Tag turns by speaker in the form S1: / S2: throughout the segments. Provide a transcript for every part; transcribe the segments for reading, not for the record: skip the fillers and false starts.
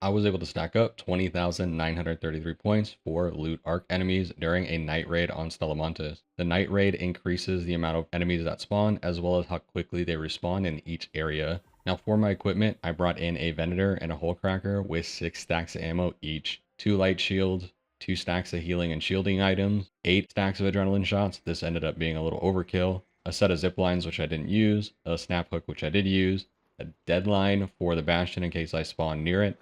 S1: I was able to stack up 20,933 points for loot arc enemies during a night raid on Stellamontes. The night raid increases the amount of enemies that spawn as well as how quickly they respawn in each area. Now for my equipment, I brought in a Venator and a Hole Cracker with 6 stacks of ammo each, 2 light shields, 2 stacks of healing and shielding items, 8 stacks of adrenaline shots. This ended up being a little overkill. A set of zip lines, which I didn't use, a snap hook, which I did use, a deadline for the bastion in case I spawn near it,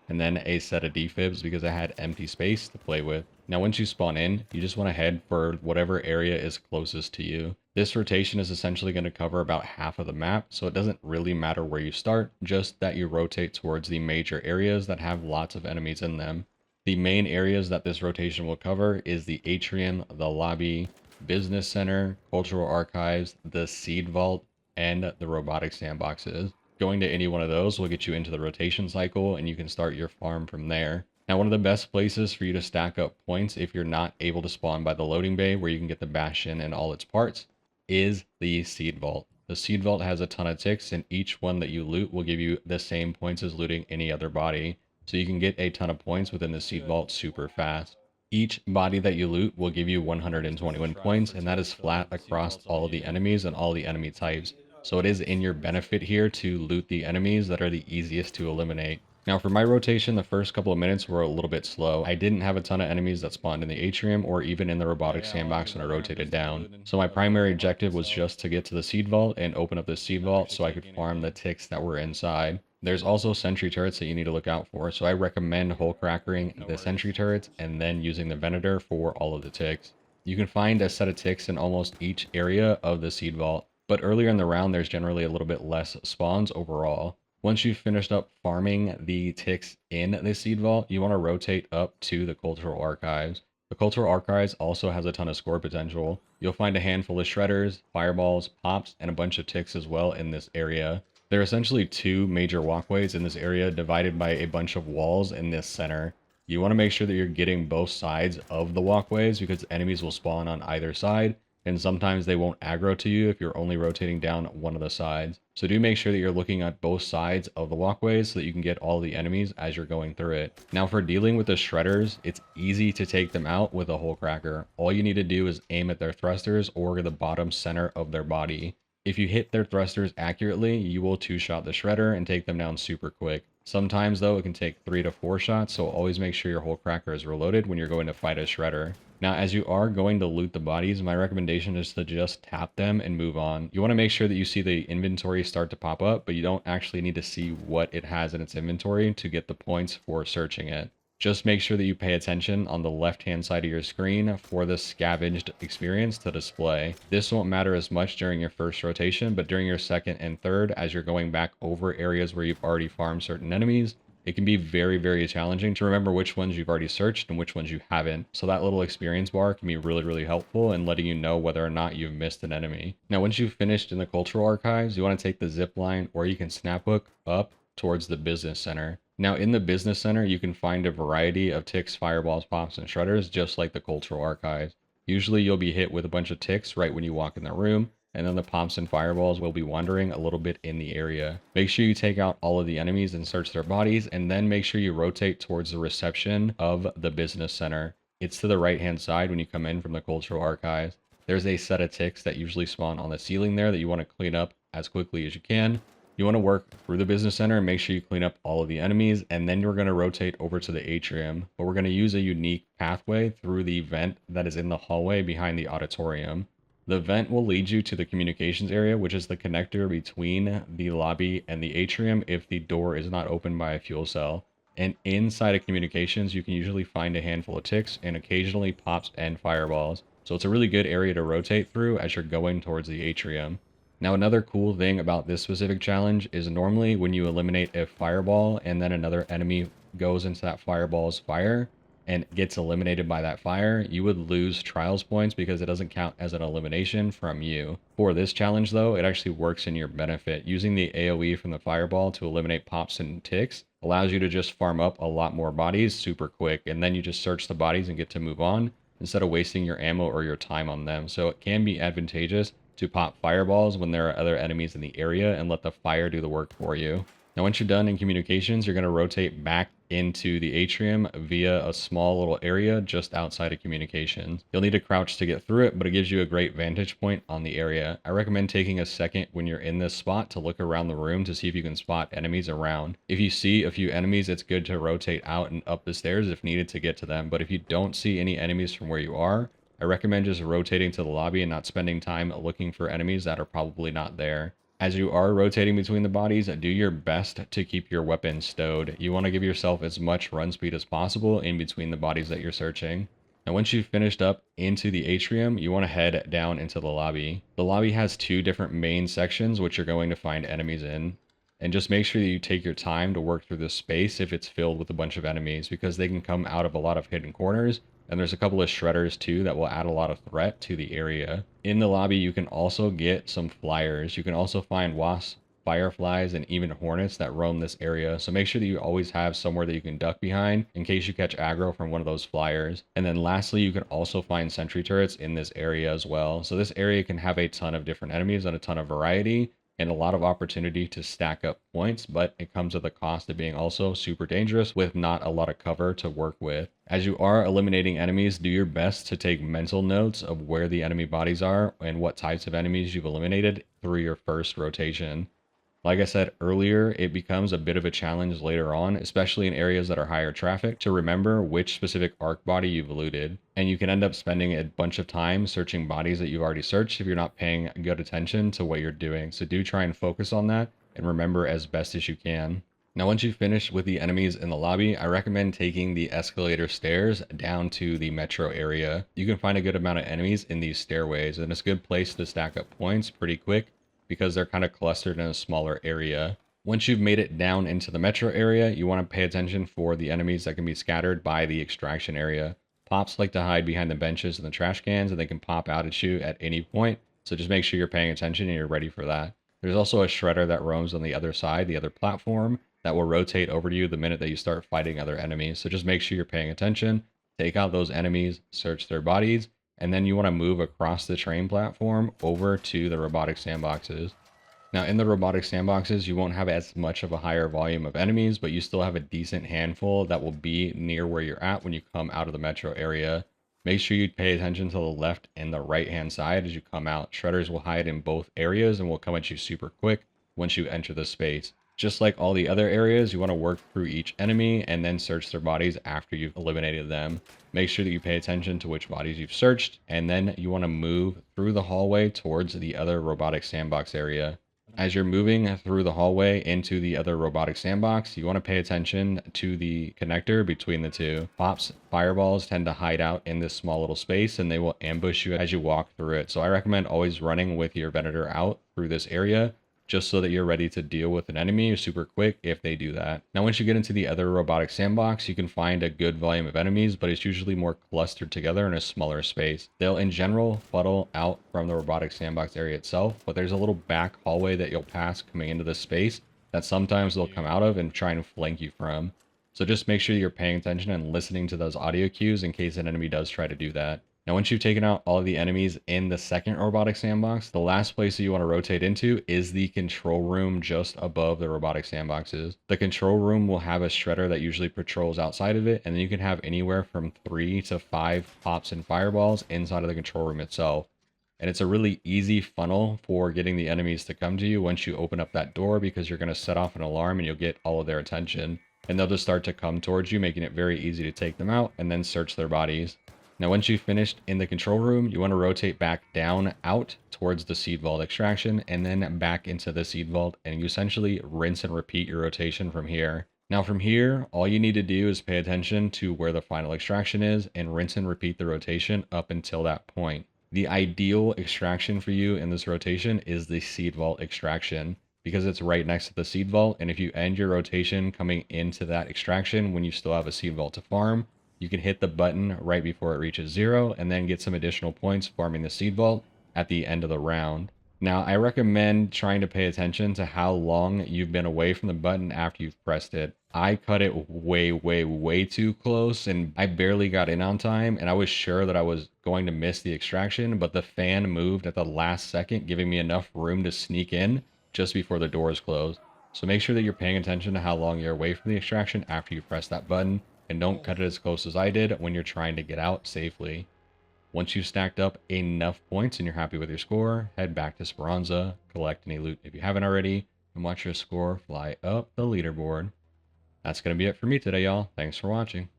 S1: and then a set of defibs because I had empty space to play with. Now once you spawn in, you just want to head for whatever area is closest to you. This rotation is essentially going to cover about half of the map, so it doesn't really matter where you start, just that you rotate towards the major areas that have lots of enemies in them. The main areas that this rotation will cover is the Atrium, the lobby, business center, cultural archives, the seed vault, and the robotic sandboxes. Going to any one of those will get you into the rotation cycle and you can start your farm from there. Now, one of the best places for you to stack up points if you're not able to spawn by the loading bay where you can get the bastion and all its parts is the seed vault. The seed vault has a ton of ticks and each one that you loot will give you the same points as looting any other body. So you can get a ton of points within the seed vault super fast. Each body that you loot will give you 121 points, and that is flat across all of the enemies and all the enemy types. So it is in your benefit here to loot the enemies that are the easiest to eliminate. Now for my rotation, the first couple of minutes were a little bit slow. I didn't have a ton of enemies that spawned in the atrium or even in the robotic sandbox when I rotated down. So my primary objective was just to get to the seed vault and open up the seed vault so I could farm the ticks that were inside. There's also sentry turrets that you need to look out for, so I recommend hole crackering the sentry turrets and then using the Venator for all of the ticks. You can find a set of ticks in almost each area of the seed vault, but earlier in the round there's generally a little bit less spawns overall. Once you've finished up farming the ticks in the seed vault, you want to rotate up to the cultural archives. The cultural archives also has a ton of score potential. You'll find a handful of shredders, fireballs, pops, and a bunch of ticks as well in this area. There are essentially two major walkways in this area divided by a bunch of walls in this center. You want to make sure that you're getting both sides of the walkways because enemies will spawn on either side, and sometimes they won't aggro to you if you're only rotating down one of the sides. So do make sure that you're looking at both sides of the walkways so that you can get all the enemies as you're going through it. Now for dealing with the shredders, it's easy to take them out with a hole cracker. All you need to do is aim at their thrusters or the bottom center of their body. If you hit their thrusters accurately, you will two-shot the shredder and take them down super quick. Sometimes though, it can take 3 to 4 shots, so always make sure your hole cracker is reloaded when you're going to fight a shredder. Now, as you are going to loot the bodies, my recommendation is to just tap them and move on. You want to make sure that you see the inventory start to pop up, but you don't actually need to see what it has in its inventory to get the points for searching it. Just make sure that you pay attention on the left-hand side of your screen for the scavenged experience to display. This won't matter as much during your first rotation, but during your second and third, as you're going back over areas where you've already farmed certain enemies, it can be very, very challenging to remember which ones you've already searched and which ones you haven't. So that little experience bar can be really, really helpful in letting you know whether or not you've missed an enemy. Now, once you've finished in the cultural archives, you want to take the zip line or you can snap hook up towards the business center. Now in the business center, you can find a variety of ticks, fireballs, pops, and shredders, just like the cultural archives. Usually you'll be hit with a bunch of ticks right when you walk in the room, and then the pops and fireballs will be wandering a little bit in the area. Make sure you take out all of the enemies and search their bodies, and then make sure you rotate towards the reception of the business center. It's to the right-hand side when you come in from the cultural archives. There's a set of ticks that usually spawn on the ceiling there that you want to clean up as quickly as you can. You want to work through the business center and make sure you clean up all of the enemies, and then you're going to rotate over to the atrium. But we're going to use a unique pathway through the vent that is in the hallway behind the auditorium. The vent will lead you to the communications area, which is the connector between the lobby and the atrium if the door is not opened by a fuel cell. And inside of communications, you can usually find a handful of ticks and occasionally pops and fireballs. So it's a really good area to rotate through as you're going towards the atrium. Now, another cool thing about this specific challenge is normally when you eliminate a fireball and then another enemy goes into that fireball's fire and gets eliminated by that fire, you would lose trials points because it doesn't count as an elimination from you. For this challenge though, it actually works in your benefit. Using the AoE from the fireball to eliminate pops and ticks allows you to just farm up a lot more bodies super quick, and then you just search the bodies and get to move on instead of wasting your ammo or your time on them. So it can be advantageous to pop fireballs when there are other enemies in the area and let the fire do the work for you. Now, once you're done in communications, you're going to rotate back into the atrium via a small little area just outside of communications. You'll need to crouch to get through it, but it gives you a great vantage point on the area. I recommend taking a second when you're in this spot to look around the room to see if you can spot enemies around. If you see a few enemies, it's good to rotate out and up the stairs if needed to get to them. But if you don't see any enemies from where you are, I recommend just rotating to the lobby and not spending time looking for enemies that are probably not there. As you are rotating between the bodies, do your best to keep your weapon stowed. You want to give yourself as much run speed as possible in between the bodies that you're searching. Now, once you've finished up into the atrium, you want to head down into the lobby. The lobby has two different main sections, which you're going to find enemies in. And just make sure that you take your time to work through this space if it's filled with a bunch of enemies, because they can come out of a lot of hidden corners. And there's a couple of shredders too that will add a lot of threat to the area. In the lobby, you can also get some flyers. You can also find wasps, fireflies, and even hornets that roam this area. So make sure that you always have somewhere that you can duck behind in case you catch aggro from one of those flyers. And then lastly, you can also find sentry turrets in this area as well. So this area can have a ton of different enemies and a ton of variety and a lot of opportunity to stack up points, but it comes at the cost of being also super dangerous with not a lot of cover to work with. As you are eliminating enemies, do your best to take mental notes of where the enemy bodies are and what types of enemies you've eliminated through your first rotation. Like I said earlier, it becomes a bit of a challenge later on, especially in areas that are higher traffic, to remember which specific arc body you've looted. And you can end up spending a bunch of time searching bodies that you've already searched if you're not paying good attention to what you're doing. So do try and focus on that and remember as best as you can. Now, once you've finished with the enemies in the lobby, I recommend taking the escalator stairs down to the metro area. You can find a good amount of enemies in these stairways, and it's a good place to stack up points pretty quick because they're kind of clustered in a smaller area. Once you've made it down into the metro area, you want to pay attention for the enemies that can be scattered by the extraction area. Pops like to hide behind the benches and the trash cans, and they can pop out at you at any point. So just make sure you're paying attention and you're ready for that. There's also a shredder that roams on the other side, the other platform, that will rotate over to you the minute that you start fighting other enemies. So just make sure you're paying attention, take out those enemies, search their bodies, and then you want to move across the train platform over to the robotic sandboxes. Now, in the robotic sandboxes, you won't have as much of a higher volume of enemies, but you still have a decent handful that will be near where you're at when you come out of the metro area. Make sure you pay attention to the left and the right hand side as you come out. Shredders will hide in both areas and will come at you super quick once you enter the space. Just like all the other areas, you want to work through each enemy and then search their bodies after you've eliminated them. Make sure that you pay attention to which bodies you've searched, and then you want to move through the hallway towards the other robotic sandbox area. As you're moving through the hallway into the other robotic sandbox, you want to pay attention to the connector between the two. Pops, fireballs tend to hide out in this small little space, and they will ambush you as you walk through it. So I recommend always running with your Venator out through this area, just so that you're ready to deal with an enemy super quick if they do that. Now, once you get into the other robotic sandbox, you can find a good volume of enemies, but it's usually more clustered together in a smaller space. They'll in general funnel out from the robotic sandbox area itself, but there's a little back hallway that you'll pass coming into this space that sometimes they'll come out of and try and flank you from. So just make sure you're paying attention and listening to those audio cues in case an enemy does try to do that. Now, once you've taken out all of the enemies in the second robotic sandbox, the last place that you want to rotate into is the control room just above the robotic sandboxes. The control room will have a shredder that usually patrols outside of it, and then you can have anywhere from 3 to 5 pops and fireballs inside of the control room itself. And it's a really easy funnel for getting the enemies to come to you once you open up that door, because you're going to set off an alarm and you'll get all of their attention. And they'll just start to come towards you, making it very easy to take them out and then search their bodies. Now, once you've finished in the control room, you want to rotate back down out towards the seed vault extraction and then back into the seed vault, and you essentially rinse and repeat your rotation from here. Now from here, all you need to do is pay attention to where the final extraction is and rinse and repeat the rotation up until that point. The ideal extraction for you in this rotation is the seed vault extraction, because it's right next to the seed vault, and if you end your rotation coming into that extraction when you still have a seed vault to farm, you can hit the button right before it reaches 0 and then get some additional points farming the seed vault at the end of the round. Now, I recommend trying to pay attention to how long you've been away from the button after you've pressed it. I cut it way too close, and I barely got in on time, and I was sure that I was going to miss the extraction, but the fan moved at the last second, giving me enough room to sneak in just before the doors closed. So make sure that you're paying attention to how long you're away from the extraction after you press that button, and don't cut it as close as I did when you're trying to get out safely. Once you've stacked up enough points and you're happy with your score, head back to Speranza, collect any loot if you haven't already, and watch your score fly up the leaderboard. That's going to be it for me today, y'all. Thanks for watching.